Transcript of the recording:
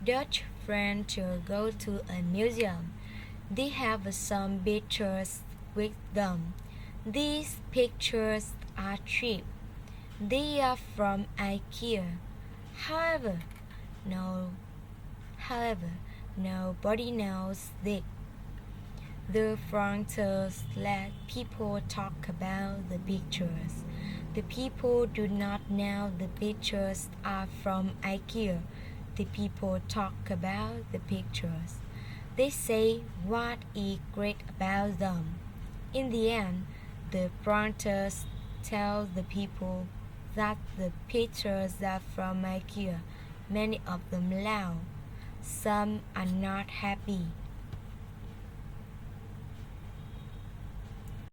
Dutch friends to go to a museum. They have some pictures with them. These pictures are cheap. They are from IKEA. However, no, however, nobody knows this. The fronters let people talk about the pictures. The people do not know the pictures are from IKEA. The people talk about the pictures. They say what is great about them. In the end, the fronters tell the people that the pictures are from IKEA. Many of them laugh. Some are not happy.